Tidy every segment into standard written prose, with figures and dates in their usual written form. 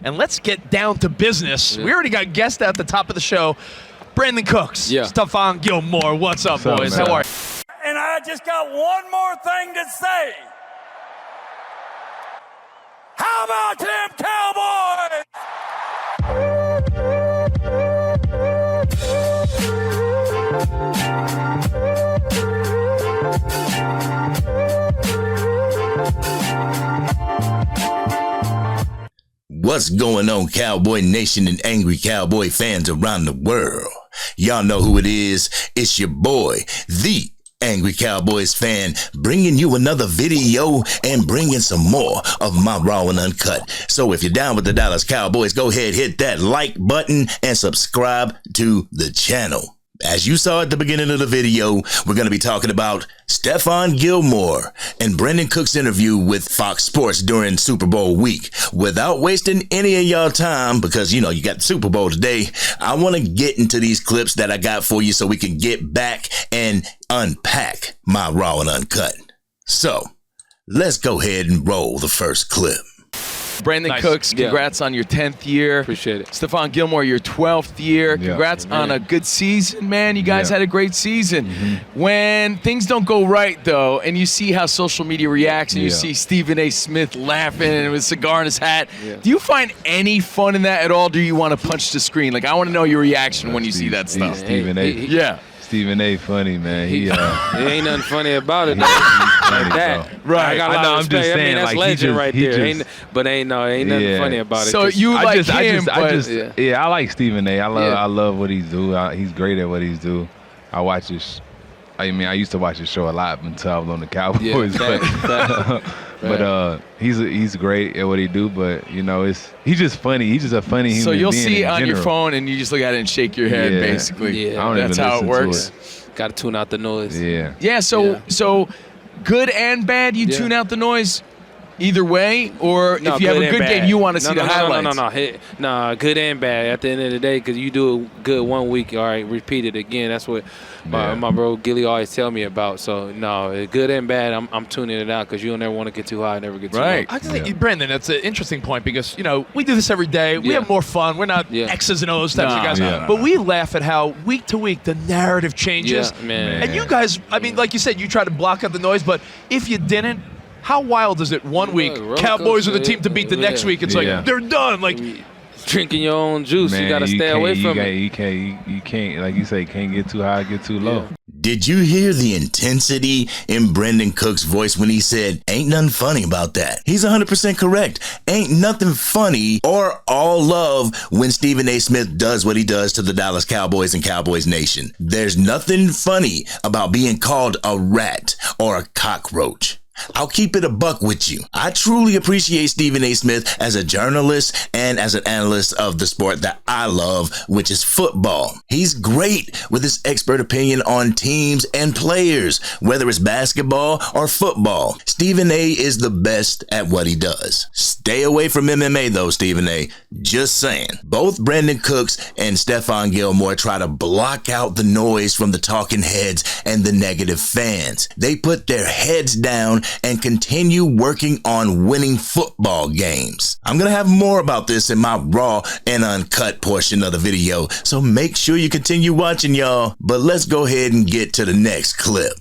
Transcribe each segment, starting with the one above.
And let's get down to business. We already got guests at the top of the show. Brandin Cooks, Stephon Gilmore. What's up, boys? How are you? And I just got one more thing to say. How about them Cowboys? What's going on, Cowboy Nation and Angry Cowboy fans around the world? Y'all know who it is. It's your boy, the Angry Cowboys Fan, bringing you another video and bringing some more of my Raw and Uncut. So if you're down with the Dallas Cowboys, go ahead, hit that like button and subscribe to the channel. As you saw at the beginning of the video, we're going to be talking about Stephon Gilmore and Brandin Cooks' interview with Fox Sports during Super Bowl week. Without wasting any of y'all time, because, you know, you got the Super Bowl today, I want to get into these clips that I got for you so we can get back and unpack my Raw and Uncut. So, let's go ahead and roll the first clip. Brandin Cooks, congrats on your 10th year. Appreciate it. Stephon Gilmore, your 12th year. Congrats on a good season, man. You guys had a great season. When things don't go right, though, and you see how social media reacts, and you see Stephen A. Smith laughing with a cigar in his hat, do you find any fun in that at all? Do you want to punch the screen? Like, I want to know your reaction when you see that stuff. Stephen A. Stephen A. funny, man. It ain't nothing funny about it. Like that. Right. I got a lot of respect. I mean, that's like, legend right there. Ain't nothing funny about it. So you like him, I like Stephen A. I love what he's do. He's great at what he's do. I watch his. I mean, I used to watch his show a lot until I was on the Cowboys. But he's great at what he do. But you know, he's just funny. He's just a funny human being. So you'll see it on general. your phone, and you just look at it and shake your head, basically. Yeah, that's how it works. Got to tune out the noise. Yeah. So good and bad, you tune out the noise. Either way, or if you have a good game, you want to see the highlights. No, good and bad at the end of the day, because you do it good 1 week, all right, repeat it again. That's what my bro Gilly always tell me about. So, no, good and bad, I'm tuning it out, because you'll never want to get too high, never get too low. I think, Brandin, that's an interesting point, because, you know, we do this every day. We have more fun. We're not X's and O's types of guys. But we laugh at how week to week the narrative changes. And you guys, I mean, like you said, you try to block out the noise, but if you didn't, how wild is it 1 week? Cowboys are the team to beat the next week. It's like they're done. Like drinking your own juice, you got to stay away from it. You can't, like you say, can't get too high, get too low. Did you hear the intensity in Brandin Cooks' voice when he said, ain't nothing funny about that? He's 100% correct. Ain't nothing funny or all love when Stephen A. Smith does what he does to the Dallas Cowboys and Cowboys Nation. There's nothing funny about being called a rat or a cockroach. I'll keep it a buck with you. I truly appreciate Stephen A. Smith as a journalist and as an analyst of the sport that I love, which is football. He's great with his expert opinion on teams and players, whether it's basketball or football. Stephen A. is the best at what he does. Stay away from MMA though, Stephen A. Just saying. Both Brandin Cooks and Stephon Gilmore try to block out the noise from the talking heads and the negative fans. They put their heads down and continue working on winning football games. I'm going to have more about this in my Raw and Uncut portion of the video, so make sure you continue watching, y'all. But let's go ahead and get to the next clip.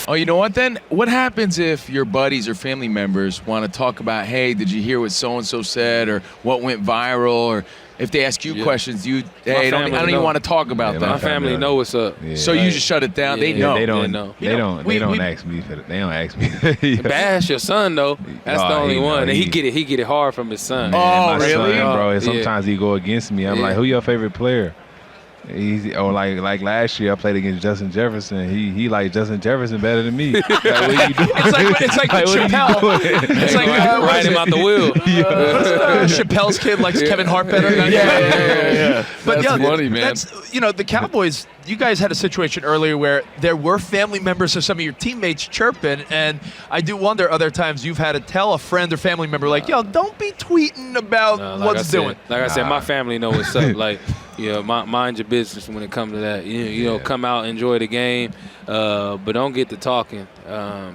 Oh, you know what then? What happens if your buddies or family members want to talk about, hey, did you hear what so-and-so said, or what went viral, or if they ask you questions, I don't even want to talk about that. My family know what's up. So you just shut it down. They know. They don't ask me for it. They don't ask me. Bash your son though. That's the only one. And he get it hard from his son. Oh, really? Son, bro. And sometimes he go against me. I'm like, who your favorite player? Like last year I played against Justin Jefferson. He like Justin Jefferson better than me. Like, what are you doing? It's like Chappelle. It's like ride him out the wheel. Chappelle's kid likes Kevin Hart better. Yeah. But that's funny, man. That's, you know, the Cowboys. You guys had a situation earlier where there were family members of some of your teammates chirping, and I do wonder other times you've had to tell a friend or family member like, "Yo, don't be tweeting about what's doing." Like I said, my family know what's up. Like, mind your business when it comes to that. You know, come out, enjoy the game, but don't get to talking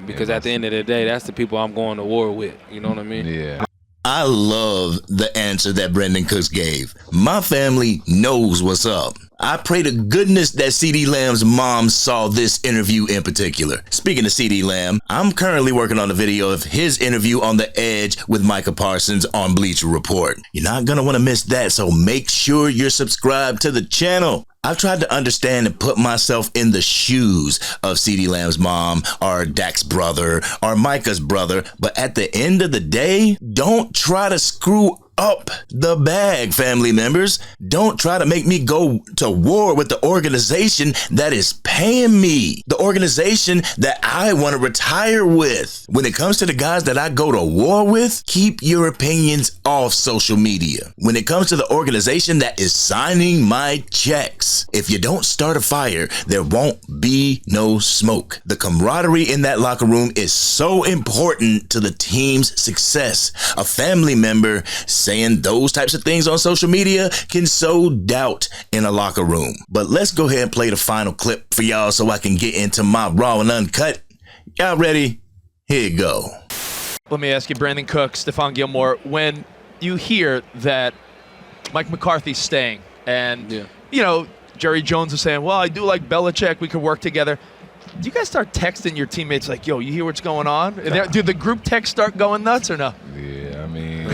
because at the end of the day, that's the people I'm going to war with. You know what I mean? Yeah. I love the answer that Brandin Cooks gave. My family knows what's up. I pray to goodness that CeeDee Lamb's mom saw this interview in particular. Speaking of CeeDee Lamb, I'm currently working on a video of his interview on The Edge with Micah Parsons on Bleacher Report. You're not going to want to miss that, so make sure you're subscribed to the channel. I've tried to understand and put myself in the shoes of CeeDee Lamb's mom or Dak's brother or Micah's brother, but at the end of the day, don't try to screw up the bag, family members. Don't try to make me go to war with the organization that is paying me, the organization that I want to retire with. When it comes to the guys that I go to war with, keep your opinions off social media. When it comes to the organization that is signing my checks, if you don't start a fire, there won't be no smoke. The camaraderie in that locker room is so important to the team's success. A family member saying those types of things on social media can sow doubt in a locker room. But let's go ahead and play the final clip for y'all so I can get into my raw and uncut. Y'all ready? Here you go. Let me ask you, Brandin Cooks, Stephon Gilmore, when you hear that Mike McCarthy's staying and, you know, Jerry Jones is saying, well, I do like Belichick, we could work together. Do you guys start texting your teammates like, yo, you hear what's going on? Do the group text start going nuts or no? Yeah, I mean,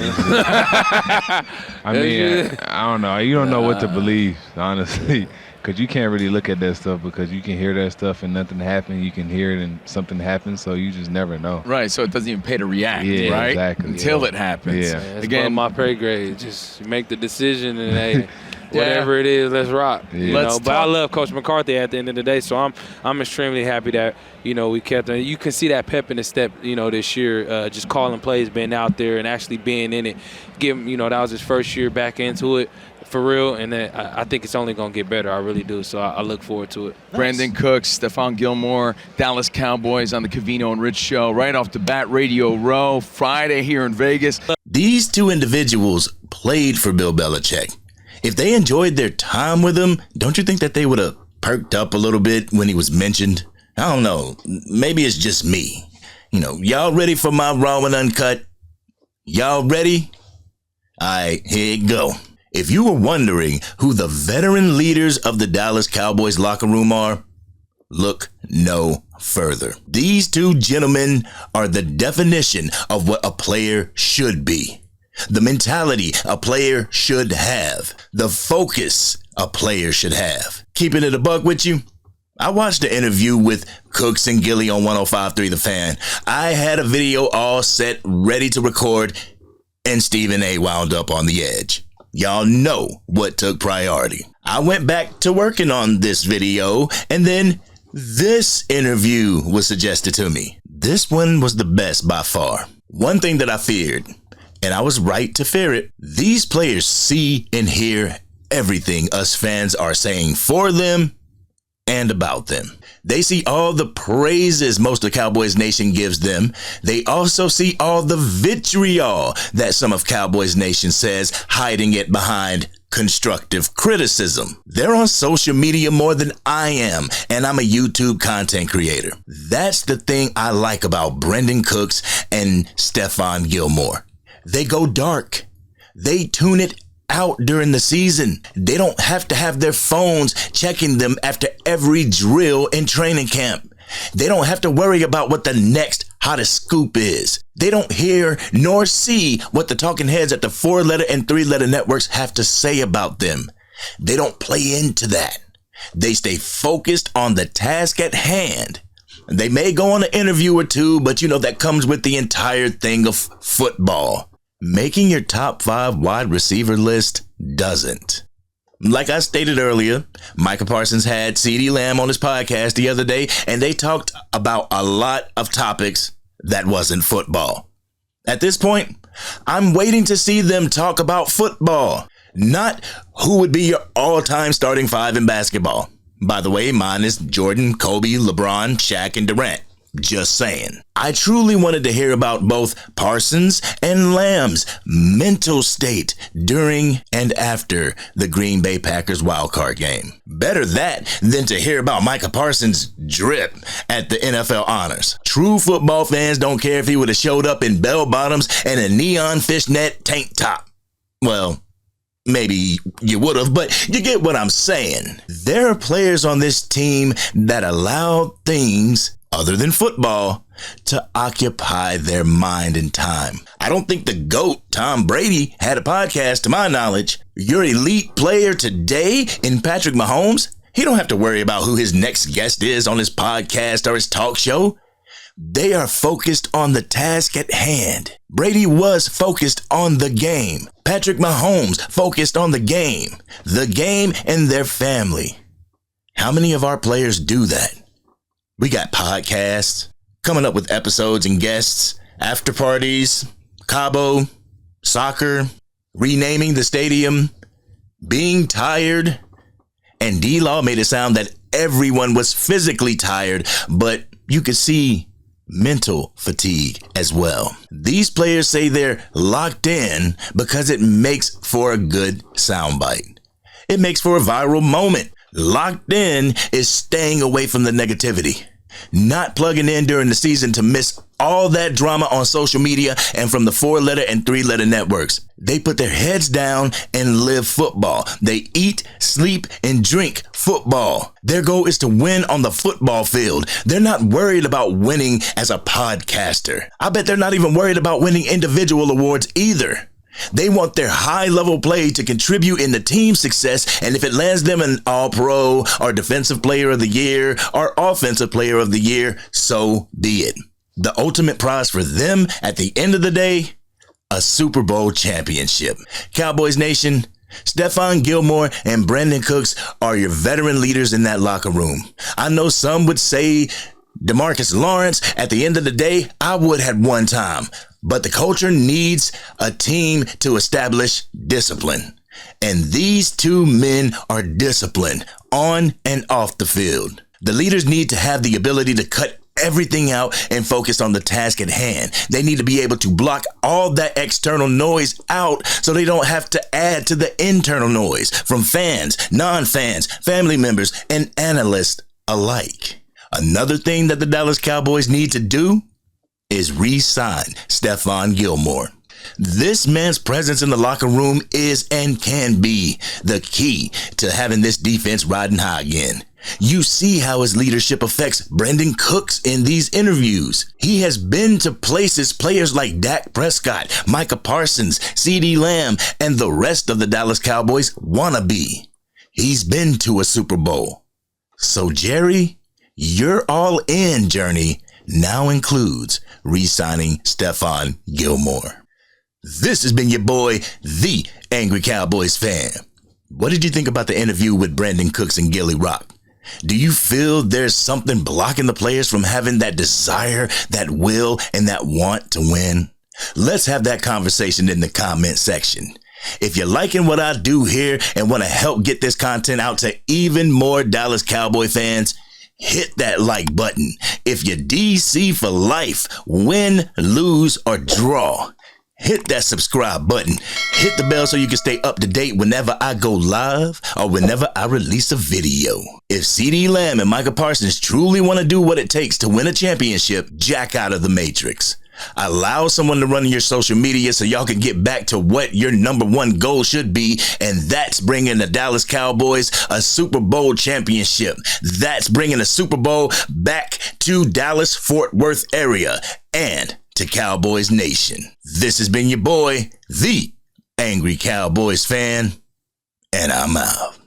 I don't know. You don't know what to believe, honestly, because you can't really look at that stuff because you can hear that stuff and nothing happen. You can hear it and something happens, so you just never know. Right, so it doesn't even pay to react, right? Exactly. Until it happens. Yeah. Again, my pay grade. Just make the decision and hey. Whatever it is, let's rock. You know, but I love Coach McCarthy at the end of the day, so I'm extremely happy that, you know, we kept him. You can see that pep in the step, you know, this year, just calling plays, being out there and actually being in it. Give him, you know, that was his first year back into it for real, and then I think it's only going to get better. I really do, so I look forward to it. Nice. Brandin Cooks, Stephon Gilmore, Dallas Cowboys on the Covino and Rich Show, right off the bat, Radio Row, Friday here in Vegas. These two individuals played for Bill Belichick. If they enjoyed their time with him, don't you think that they would have perked up a little bit when he was mentioned? I don't know. Maybe it's just me. You know, y'all ready for my raw and uncut? Y'all ready? All right, here you go. If you were wondering who the veteran leaders of the Dallas Cowboys locker room are, look no further. These two gentlemen are the definition of what a player should be. The mentality a player should have. The focus a player should have. Keeping it a buck with you, I watched the interview with Cooks and Gilly on 105.3 The Fan. I had a video all set, ready to record, and Stephen A. wound up on the edge. Y'all know what took priority. I went back to working on this video, and then this interview was suggested to me. This one was the best by far. One thing that I feared, and I was right to fear it, these players see and hear everything us fans are saying for them and about them. They see all the praises most of Cowboys Nation gives them. They also see all the vitriol that some of Cowboys Nation says, hiding it behind constructive criticism. They're on social media more than I am, and I'm a YouTube content creator. That's the thing I like about Brandin Cooks and Stephon Gilmore. They go dark. They tune it out during the season. They don't have to have their phones checking them after every drill in training camp. They don't have to worry about what the next hottest scoop is. They don't hear nor see what the talking heads at the 4-letter and 3-letter networks have to say about them. They don't play into that. They stay focused on the task at hand. They may go on an interview or two, but you know that comes with the entire thing of football. Making your top 5 wide receiver list doesn't. Like I stated earlier, Micah Parsons had CeeDee Lamb on his podcast the other day, and they talked about a lot of topics that wasn't football. At this point, I'm waiting to see them talk about football, not who would be your all-time starting 5 in basketball. By the way, mine is Jordan, Kobe, LeBron, Shaq, and Durant. Just saying. I truly wanted to hear about both Parsons and Lamb's mental state during and after the Green Bay Packers wildcard game. Better that than to hear about Micah Parsons' drip at the NFL honors. True football fans don't care if he would have showed up in bell bottoms and a neon fishnet tank top. Well, maybe you would have, but you get what I'm saying. There are players on this team that allow things other than football to occupy their mind and time. I don't think the GOAT, Tom Brady, had a podcast to my knowledge. Your elite player today in Patrick Mahomes, he don't have to worry about who his next guest is on his podcast or his talk show. They are focused on the task at hand. Brady was focused on the game. Patrick Mahomes focused on the game and their family. How many of our players do that? We got podcasts, coming up with episodes and guests, after parties, Cabo, soccer, renaming the stadium, being tired, and D-Law made it sound that everyone was physically tired, but you could see mental fatigue as well. These players say they're locked in because it makes for a good soundbite. It makes for a viral moment. Locked in is staying away from the negativity, not plugging in during the season to miss all that drama on social media and from the 4-letter and 3-letter networks. They put their heads down and live football. They eat, sleep, and drink football. Their goal is to win on the football field. They're not worried about winning as a podcaster. I bet they're not even worried about winning individual awards either. They want their high-level play to contribute in the team's success, and if it lands them an All-Pro or Defensive Player of the Year or Offensive Player of the Year, so be it. The ultimate prize for them at the end of the day, a Super Bowl championship. Cowboys Nation, Stephon Gilmore and Brandin Cooks are your veteran leaders in that locker room. I know some would say DeMarcus Lawrence. At the end of the day, I would at one time. But the culture needs a team to establish discipline. And these two men are disciplined on and off the field. The leaders need to have the ability to cut everything out and focus on the task at hand. They need to be able to block all that external noise out so they don't have to add to the internal noise from fans, non-fans, family members, and analysts alike. Another thing that the Dallas Cowboys need to do is re-sign Stephon Gilmore. This man's presence in the locker room is and can be the key to having this defense riding high again. You see how his leadership affects Brandin Cooks in these interviews. He has been to places players like Dak Prescott, Micah Parsons, CeeDee Lamb, and the rest of the Dallas Cowboys want to be. He's been to a Super Bowl. So Jerry, your all-in journey now includes re-signing Stephon Gilmore. This has been your boy, the Angry Cowboys Fan. What did you think about the interview with Brandin Cooks and Gilly Rock? Do you feel there's something blocking the players from having that desire, that will, and that want to win? Let's have that conversation in the comment section. If you're liking what I do here and want to help get this content out to even more Dallas Cowboy fans, hit that like button. If you're DC for life, win, lose, or draw, hit that subscribe button. Hit the bell so you can stay up to date whenever I go live or whenever I release a video. If CeeDee Lamb and Micah Parsons truly want to do what it takes to win a championship, jack out of the matrix. Allow someone to run your social media so y'all can get back to what your number one goal should be, and that's bringing the Dallas Cowboys a Super Bowl championship. That's bringing a Super Bowl back to Dallas-Fort Worth area and to Cowboys Nation. This has been your boy, the Angry Cowboys Fan, and I'm out.